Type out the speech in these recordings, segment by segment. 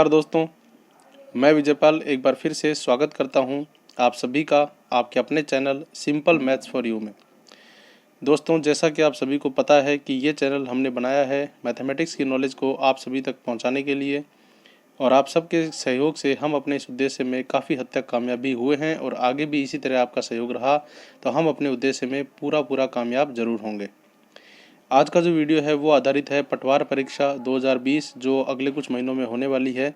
नमस्कार दोस्तों, मैं विजयपाल एक बार फिर से स्वागत करता हूं आप सभी का आपके अपने channel simple maths for you में। दोस्तों, जैसा कि आप सभी को पता है कि ये चैनल हमने बनाया है मैथमेटिक्स की नॉलेज को आप सभी तक पहुंचाने के लिए, और आप सबके सहयोग से हम अपने इस उद्देश्य में काफ़ी हद तक कामयाबी हुए हैं और आगे भी इसी तरह आपका सहयोग रहा तो हम अपने उद्देश्य में पूरा कामयाब जरूर होंगे। आज का जो वीडियो है वो आधारित है पटवार परीक्षा 2020 जो अगले कुछ महीनों में होने वाली है।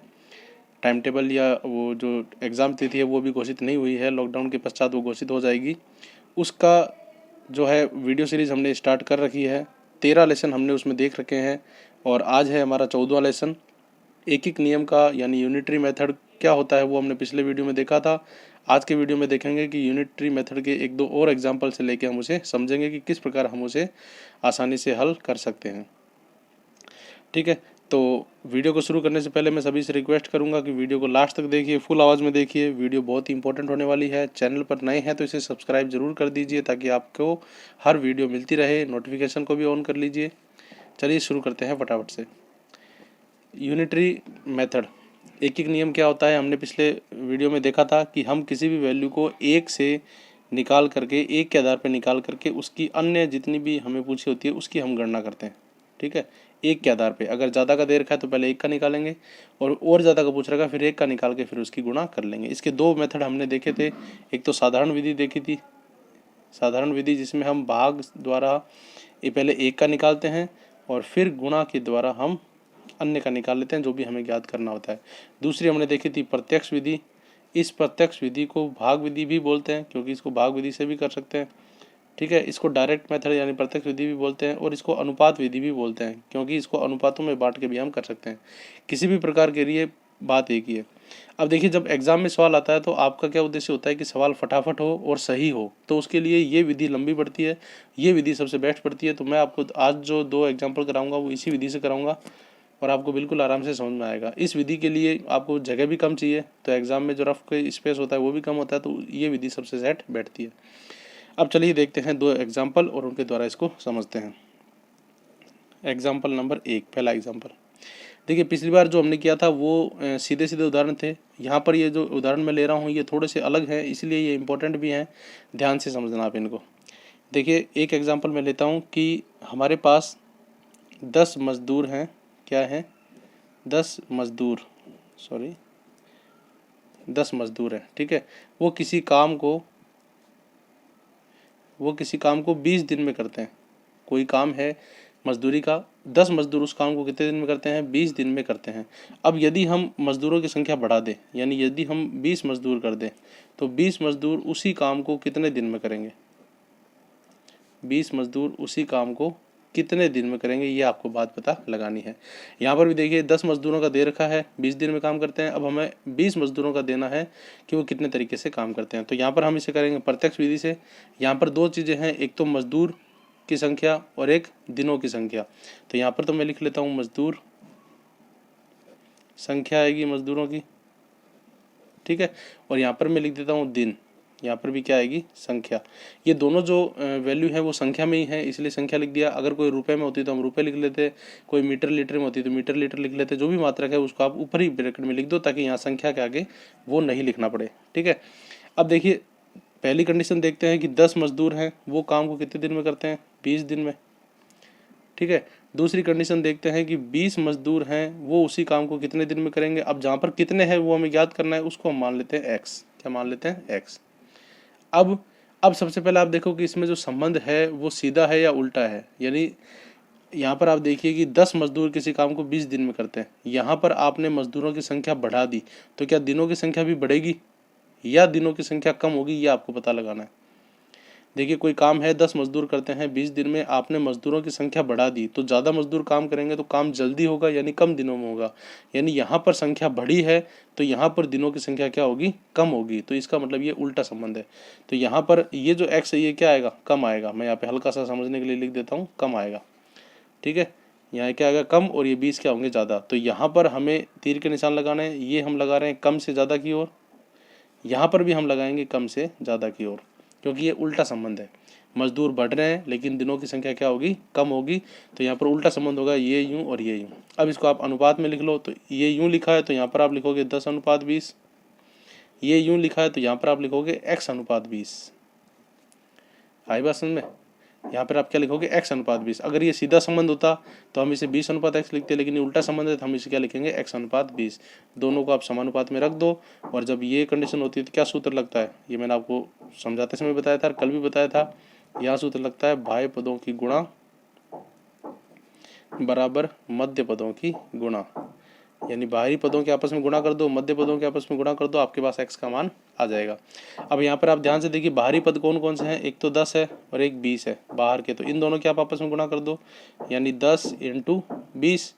टाइम टेबल या वो जो एग्ज़ाम तिथि है वो भी घोषित नहीं हुई है, लॉकडाउन के पश्चात वो घोषित हो जाएगी। उसका जो है वीडियो सीरीज़ हमने स्टार्ट कर रखी है। 13 लेसन हमने उसमें देख रखे हैं और आज है हमारा 14वां लेसन। एक नियम का यानी यूनिटरी मेथड क्या होता है वो हमने पिछले वीडियो में देखा था। आज के वीडियो में देखेंगे कि यूनिटरी मेथड के एक दो और एग्जाम्पल से लेके हम उसे समझेंगे कि किस प्रकार हम उसे आसानी से हल कर सकते हैं। ठीक है, तो वीडियो को शुरू करने से पहले मैं सभी से रिक्वेस्ट करूंगा कि वीडियो को लास्ट तक देखिए, फुल आवाज़ में देखिए। वीडियो बहुत ही इंपॉर्टेंट होने वाली है। चैनल पर नए हैं तो इसे सब्सक्राइब जरूर कर दीजिए ताकि आपको हर वीडियो मिलती रहे। नोटिफिकेशन को भी ऑन कर लीजिए। चलिए शुरू करते हैं फटाफट से। यूनिटरी मेथड एक नियम क्या होता है, हमने पिछले वीडियो में देखा था कि हम किसी भी वैल्यू को एक से निकाल करके, एक के आधार पर निकाल करके उसकी अन्य जितनी भी हमें पूछी होती है उसकी हम गणना करते हैं। ठीक है, एक के आधार पे अगर ज़्यादा का दे रखा है तो पहले एक का निकालेंगे और ज़्यादा का पूछ रखा है फिर एक का निकाल के फिर उसकी गुणा कर लेंगे। इसके दो मेथड हमने देखे थे। एक तो साधारण विधि देखी थी, साधारण विधि जिसमें हम भाग द्वारा ये पहले एक का निकालते हैं और फिर गुणा के द्वारा हम अन्य का निकाल लेते हैं जो भी हमें ज्ञात करना होता है। दूसरी हमने देखी थी प्रत्यक्ष विधि। इस प्रत्यक्ष विधि को भाग विधि भी बोलते हैं क्योंकि इसको भाग विधि से भी कर सकते हैं। ठीक है, इसको डायरेक्ट मेथड यानी प्रत्यक्ष विधि भी बोलते हैं और इसको अनुपात विधि भी बोलते हैं क्योंकि इसको अनुपातों में बांट के भी हम कर सकते हैं। किसी भी प्रकार के लिए बात एक ही है। अब देखिए, जब एग्जाम में सवाल आता है तो आपका क्या उद्देश्य होता है कि सवाल फटाफट हो और सही हो, तो उसके लिए ये विधि लंबी पड़ती है, ये विधि सबसे बेस्ट पड़ती है। तो मैं आपको आज जो दो एग्जाम्पल कराऊंगा वो इसी विधि से कराऊंगा और आपको बिल्कुल आराम से समझ में आएगा। इस विधि के लिए आपको जगह भी कम चाहिए, तो एग्जाम में जो रफ का स्पेस होता है वो भी कम होता है, तो ये विधि सबसे सेट बैठती है। अब चलिए देखते हैं दो एग्जाम्पल और उनके द्वारा इसको समझते हैं। एग्जाम्पल नंबर 1, पहला एग्जाम्पल देखिए। पिछली बार जो हमने किया था वो सीधे सीधे उदाहरण थे। यहाँ पर ये जो उदाहरण मैं ले रहा हूँ ये थोड़े से अलग है, इसलिए ये इंपॉर्टेंट भी हैं, ध्यान से समझना आप इनको। देखिए, एक एग्जाम्पल मैं लेता हूँ कि हमारे पास 10 मजदूर हैं। क्या है? 10 मजदूर, 10 मजदूर हैं। ठीक है, वो किसी काम को 20 दिन में करते हैं। कोई काम है मजदूरी का, 10 मजदूर उस काम को कितने दिन में करते हैं? 20 दिन में करते हैं। अब यदि हम मजदूरों की संख्या बढ़ा दें, यानी यदि हम 20 मजदूर कर दें तो 20 मजदूर उसी काम को कितने दिन में करेंगे? 20 मजदूर उसी काम को कितने दिन में करेंगे, ये आपको बात पता लगानी है। यहाँ पर भी देखिए 10 मजदूरों का दे रखा है, 20 दिन में काम करते हैं। अब हमें 20 मजदूरों का देना है कि वो कितने तरीके से काम करते हैं। तो यहाँ पर हम इसे करेंगे प्रत्यक्ष विधि से। यहाँ पर दो चीज़ें हैं, एक तो मजदूर की संख्या और एक दिनों की संख्या। तो यहाँ पर तो मैं लिख लेता हूँ मजदूर, संख्या आएगी मजदूरों की। ठीक है, और यहाँ पर मैं लिख देता हूँ दिन, यहाँ पर भी क्या आएगी? संख्या। ये दोनों जो वैल्यू है वो संख्या में ही है, इसलिए संख्या लिख दिया। अगर कोई रुपए में होती तो हम रुपए लिख लेते, कोई मीटर लीटर में होती तो मीटर लीटर लिख लेते। जो भी मात्रक है उसको आप ऊपर ही ब्रैकेट में लिख दो ताकि यहाँ संख्या के आगे वो नहीं लिखना पड़े। ठीक है, अब देखिए पहली कंडीशन देखते हैं कि 10 मजदूर हैं, वो काम को कितने दिन में करते हैं? 20 दिन में। ठीक है, दूसरी कंडीशन देखते हैं कि 20 मजदूर हैं, वो उसी काम को कितने दिन में करेंगे। अब जहाँ पर कितने हैं वो हमें ज्ञात करना है, उसको हम मान लेते हैं x। क्या मान लेते हैं? x। अब सबसे पहले आप देखो कि इसमें जो संबंध है वो सीधा है या उल्टा है। यानी यहाँ पर आप देखिए कि 10 मजदूर किसी काम को 20 दिन में करते हैं। यहाँ पर आपने मजदूरों की संख्या बढ़ा दी तो क्या दिनों की संख्या भी बढ़ेगी या दिनों की संख्या कम होगी, ये आपको पता लगाना है। देखिए, कोई काम है 10 मजदूर करते हैं 20 दिन में, आपने मजदूरों की संख्या बढ़ा दी तो ज़्यादा मजदूर काम करेंगे तो काम जल्दी होगा यानी कम दिनों में होगा। यानी यहाँ पर संख्या बढ़ी है तो यहाँ पर दिनों की संख्या क्या होगी? कम होगी। तो इसका मतलब ये उल्टा संबंध है। तो यहाँ पर ये जो x है ये क्या आएगा? कम आएगा। मैं यहाँ पे हल्का सा समझने के लिए लिख देता हूँ, कम आएगा। ठीक है, यहाँ क्या आएगा? कम, और ये 20 क्या होंगे? ज़्यादा। तो यहाँ पर हमें तीर के निशान लगाना है। ये हम लगा रहे हैं कम से ज़्यादा की ओर, यहाँ पर भी हम लगाएंगे कम से ज़्यादा की ओर। क्योंकि ये उल्टा संबंध है। मजदूर बढ़ रहे हैं लेकिन दिनों की संख्या क्या होगी, कम होगी, तो यहाँ पर उल्टा संबंध होगा, ये यूँ और ये यूँ। अब इसको आप अनुपात में लिख लो, तो ये यूँ लिखा है तो यहाँ पर आप लिखोगे 10:20, ये यूँ लिखा है तो यहाँ पर आप लिखोगे x/20। आई बात समझ में? यहाँ पर आप क्या लिखोगे, x/20। अगर ये सीधा संबंध होता तो हम इसे 20:x लिखते, लेकिन ये उल्टा संबंध है तो हम इसे क्या लिखेंगे, x/20। दोनों को आप समानुपात में रख दो, और जब ये कंडीशन होती है तो क्या सूत्र लगता है, ये मैंने आपको समझाते समय बताया था, कल भी बताया था। यहाँ सूत्र लगता है बाह्य पदों की गुणा बराबर मध्य पदों की गुणा, यानी बाहरी पदों के आपस में गुणा कर दो, मध्य पदों के आपस में गुणा कर दो, आपके पास x का मान आ जाएगा। अब यहाँ पर आप ध्यान से देखिए, बाहरी पद कौन कौन से हैं, एक तो 10 है और एक 20 है बाहर के, तो इन दोनों के आप आपस में गुणा कर दो, यानी 10 × 20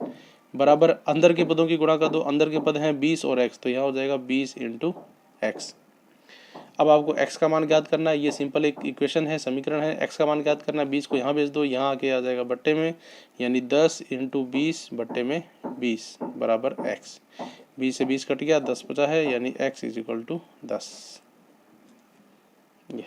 बराबर अंदर के पदों की गुणा कर दो, अंदर के पद हैं 20 और x, तो यहाँ हो जाएगा 20 × x। अब आपको x का मान ज्ञात करना है, ये सिंपल एक इक्वेशन है, समीकरण है, x का मान ज्ञात करना है, 20 को यहाँ भेज दो, यहाँ आके आ जाएगा बट्टे में, यानी 10 × 20 बट्टे में 20 बराबर x। 20 से 20 कट गया, 10 बचा है, यानी x = 10। ये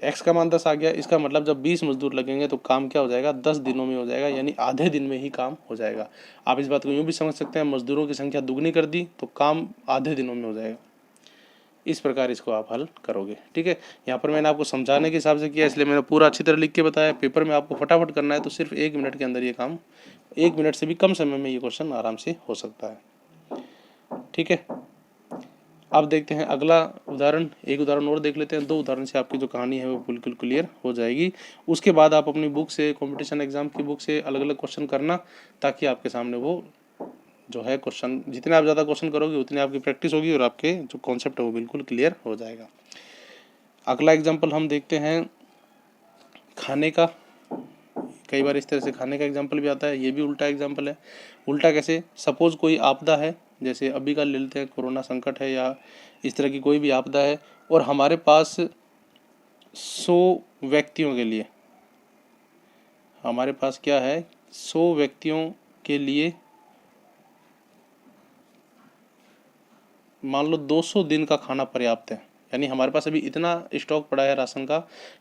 x का मान 10 आ गया। इसका मतलब जब 20 मजदूर लगेंगे तो काम क्या हो जाएगा, 10 दिनों में हो जाएगा, यानी आधे दिन में ही काम हो जाएगा। आप इस बात को यूँ भी समझ सकते हैं, मजदूरों की संख्या दुगनी कर दी तो काम आधे दिनों में हो जाएगा। इस प्रकार इसको आप हल करोगे। ठीक है, यहाँ पर मैंने आपको समझाने के हिसाब से किया, इसलिए मैंने पूरा अच्छी तरह लिख के बताया। पेपर में आपको फटाफट करना है तो सिर्फ 1 मिनट के अंदर ये काम, 1 मिनट से भी कम समय में ये क्वेश्चन आराम से हो सकता है। ठीक है, अब देखते हैं अगला उदाहरण। एक उदाहरण और देख लेते हैं, 2 उदाहरण से आपकी जो कहानी है वो बिल्कुल क्लियर हो जाएगी। उसके बाद आप अपनी बुक से, कॉम्पिटिशन एग्जाम की बुक से अलग अलग क्वेश्चन करना, ताकि आपके सामने वो जो है क्वेश्चन, जितने आप ज़्यादा क्वेश्चन करोगे उतनी आपकी प्रैक्टिस होगी और आपके जो कॉन्सेप्ट है वो बिल्कुल क्लियर हो जाएगा। अगला एग्जाम्पल हम देखते हैं खाने का। कई बार इस तरह से खाने का एग्जाम्पल भी आता है, ये भी उल्टा एग्जाम्पल है। उल्टा कैसे, सपोज कोई आपदा है, जैसे अभी का ले लेते हैं, कोरोना संकट है या इस तरह की कोई भी आपदा है, और हमारे पास 100 व्यक्तियों के लिए, हमारे पास क्या है, 100 व्यक्तियों के लिए मान लो 200 दिन का खाना पर्याप्त है। यानी हमारे पास अभी इतना स्टॉक पड़ा है राशन का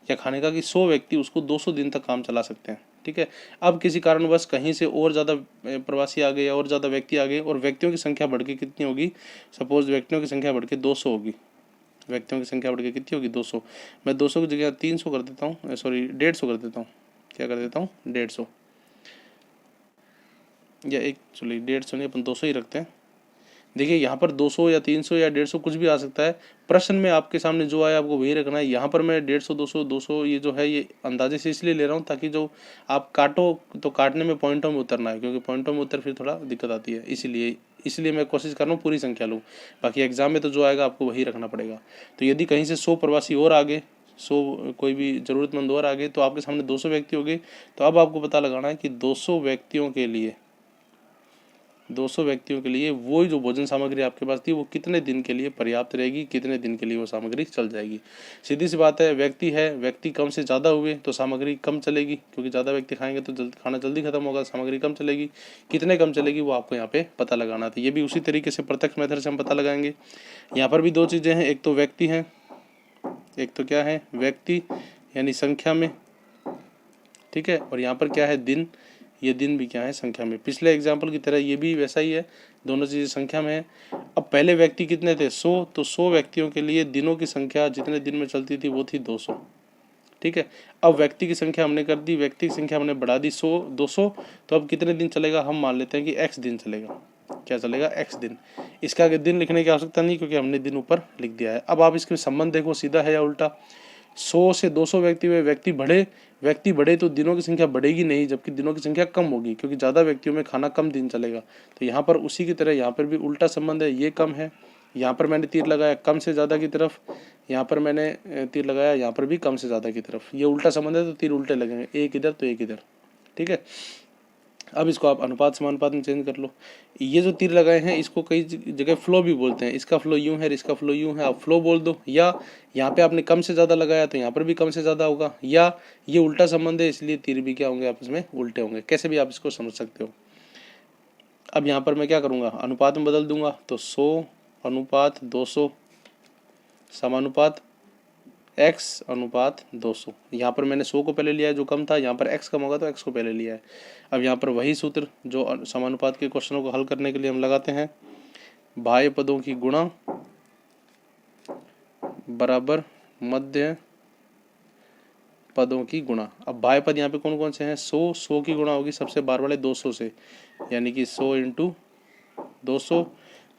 या खाने का कि 100 व्यक्ति उसको 200 दिन तक काम चला सकते हैं। ठीक है, अब किसी कारणवश कहीं से और ज़्यादा प्रवासी आ गए या और ज़्यादा व्यक्ति आ गए, और व्यक्तियों की संख्या बढ़ के कितनी होगी, सपोज व्यक्तियों की संख्या बढ़ के 200 होगी। व्यक्तियों की संख्या बढ़ के कितनी होगी, 200। मैं 200 की जगह 300 कर देता हूँ, सॉरी 150 कर देता हूँ। क्या कर देता हूँ, 150, या एक चलिए 150 नहीं, अपन 200 ही रखते हैं। देखिए यहाँ पर 200 या 300 या 150 कुछ भी आ सकता है। प्रश्न में आपके सामने जो आया आपको वही रखना है। यहाँ पर मैं 150, 200 ये जो है ये अंदाजे से इसलिए ले रहा हूँ ताकि जो आप काटो तो काटने में पॉइंटों में उतरना है, क्योंकि पॉइंटों में उतर फिर थोड़ा दिक्कत आती है। इसलिए मैं कोशिश कर रहा हूँ पूरी संख्या लूँ। बाकी एग्जाम में तो जो आएगा आपको वही रखना पड़ेगा। तो यदि कहीं से 100 प्रवासी और आगे, 100 कोई भी ज़रूरतमंद और आगे, तो आपके सामने 200 व्यक्ति हो गए। तो अब आपको पता लगाना है कि 200 व्यक्तियों के लिए, 200 व्यक्तियों के लिए वो जो भोजन सामग्री आपके पास थी वो कितने दिन के लिए पर्याप्त रहेगी, कितने दिन के लिए वो सामग्री चल जाएगी। सीधी सी बात है, व्यक्ति कम से ज़्यादा हुए तो सामग्री कम चलेगी, क्योंकि ज़्यादा व्यक्ति खाएंगे तो खाना जल्दी खत्म होगा, सामग्री कम चलेगी। कितने कम चलेगी वो आपको यहाँ पे पता लगाना था। ये भी उसी तरीके से प्रत्यक्ष मेथड से हम पता लगाएंगे। यहाँ पर भी 2 चीज़ें हैं, एक तो व्यक्ति हैं, एक तो क्या है, व्यक्ति यानी संख्या में, ठीक है, और यहाँ पर क्या है, दिन। ये दिन भी क्या है, संख्या में। पिछले एग्जाम्पल की तरह ये भी वैसा ही है, दोनों चीज़ें संख्या में है। अब पहले व्यक्ति कितने थे, 100, तो 100 व्यक्तियों के लिए दिनों की संख्या जितने दिन में चलती थी वो थी 200। ठीक है, अब व्यक्ति की संख्या हमने कर दी, व्यक्ति की संख्या हमने बढ़ा दी 100, 200, तो अब कितने दिन चलेगा, हम मान लेते हैं कि x दिन चलेगा। क्या चलेगा, x दिन। इसका आगे दिन लिखने की आवश्यकता नहीं, क्योंकि हमने दिन ऊपर लिख दिया है। अब आप इसके संबंध देखो, सीधा है या उल्टा। 100 से 200 व्यक्ति में व्यक्ति बढ़े तो दिनों की संख्या बढ़ेगी नहीं, जबकि दिनों की संख्या कम होगी, क्योंकि ज़्यादा व्यक्तियों में खाना कम दिन चलेगा। तो यहाँ पर उसी की तरह यहाँ पर भी उल्टा संबंध है, ये कम है, यहाँ पर मैंने तीर लगाया कम से ज़्यादा की तरफ, यहाँ पर मैंने तीर लगाया यहाँ पर भी कम से ज़्यादा की तरफ। ये उल्टा संबंध है तो तीर उल्टे लगेंगे, एक इधर तो एक इधर। ठीक है, अब इसको आप अनुपात समानुपात में चेंज कर लो। ये जो तीर लगाए हैं इसको कई जगह फ्लो भी बोलते हैं। इसका फ्लो यूं है, इसका फ्लो यूं है, आप फ्लो बोल दो। या यहाँ पे आपने कम से ज़्यादा लगाया तो यहाँ पर भी कम से ज़्यादा होगा। या ये उल्टा संबंध है, इसलिए तीर भी क्या होंगे, आपस में उल्टे होंगे। कैसे भी आप इसको समझ सकते हो। अब यहाँ पर मैं क्या करूँगा, अनुपात में बदल दूंगा, तो 100 अनुपात 200 समानुपात x अनुपात 200। यहाँ पर मैंने 100 को पहले लिया है जो कम था, यहाँ पर x कम होगा तो x को पहले लिया है। अब यहाँ पर वही सूत्र जो समानुपात के क्वेश्चनों को हल करने के लिए हम लगाते हैं, बाह्य पदों की गुणा बराबर मध्य पदों की गुणा। अब बाह्य पद यहाँ पे कौन कौन से हैं, 100 की गुणा होगी सबसे बाहर वाले 200 से, यानी कि 100 × 200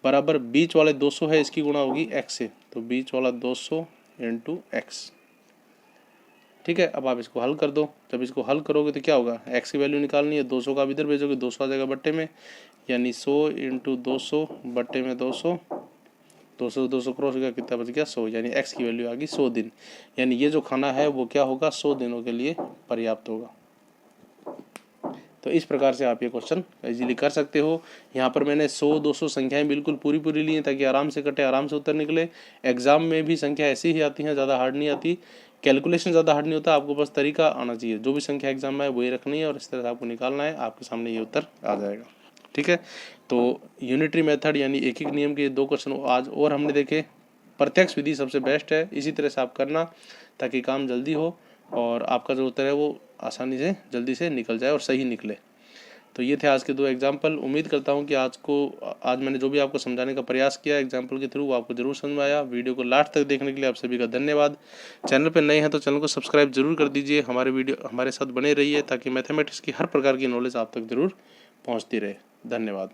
बराबर बीच वाले 200 है, इसकी गुणा होगी x से, तो बीच वाला 200 × x। ठीक है, अब आप इसको हल कर दो। जब इसको हल करोगे तो क्या होगा, x की वैल्यू निकालनी है, 200 का इधर भेजोगे, 200 आ जाएगा बट्टे में, यानी 100 × 200 बट्टे में 200, 200 क्रॉस हो गया, कितना बच गया 100, यानी x की वैल्यू आ गई 100 दिन। यानी ये जो खाना है वो क्या होगा, 100 दिनों के लिए पर्याप्त होगा। तो इस प्रकार से आप ये क्वेश्चन इजीली कर सकते हो। यहाँ पर मैंने 100-200 संख्याएं बिल्कुल पूरी पूरी ली हैं ताकि आराम से कटे, आराम से उत्तर निकले। एग्जाम में भी संख्या ऐसी ही आती हैं, ज़्यादा हार्ड नहीं आती, कैलकुलेशन ज़्यादा हार्ड नहीं होता, आपको बस तरीका आना चाहिए। जो भी संख्या एग्जाम में है वही रखनी है और इस तरह से आपको निकालना है, आपके सामने ये उत्तर आ जाएगा। ठीक है, तो यूनिटरी मेथड यानी एक एक नियम के 2 क्वेश्चन आज और हमने देखे। प्रत्यक्ष विधि सबसे बेस्ट है, इसी तरह से आप करना ताकि काम जल्दी हो और आपका जो उत्तर है वो आसानी से जल्दी से निकल जाए और सही निकले। तो ये थे आज के 2 एग्जाम्पल। उम्मीद करता हूँ कि आज मैंने जो भी आपको समझाने का प्रयास किया एग्जाम्पल के थ्रू वो आपको जरूर समझ में आया। वीडियो को लास्ट तक देखने के लिए आप सभी का धन्यवाद। चैनल पर नए हैं तो चैनल को सब्सक्राइब जरूर कर दीजिए, हमारे साथ बने रहिए ताकि मैथमेटिक्स की हर प्रकार की नॉलेज आप तक जरूर पहुँचती रहे। धन्यवाद।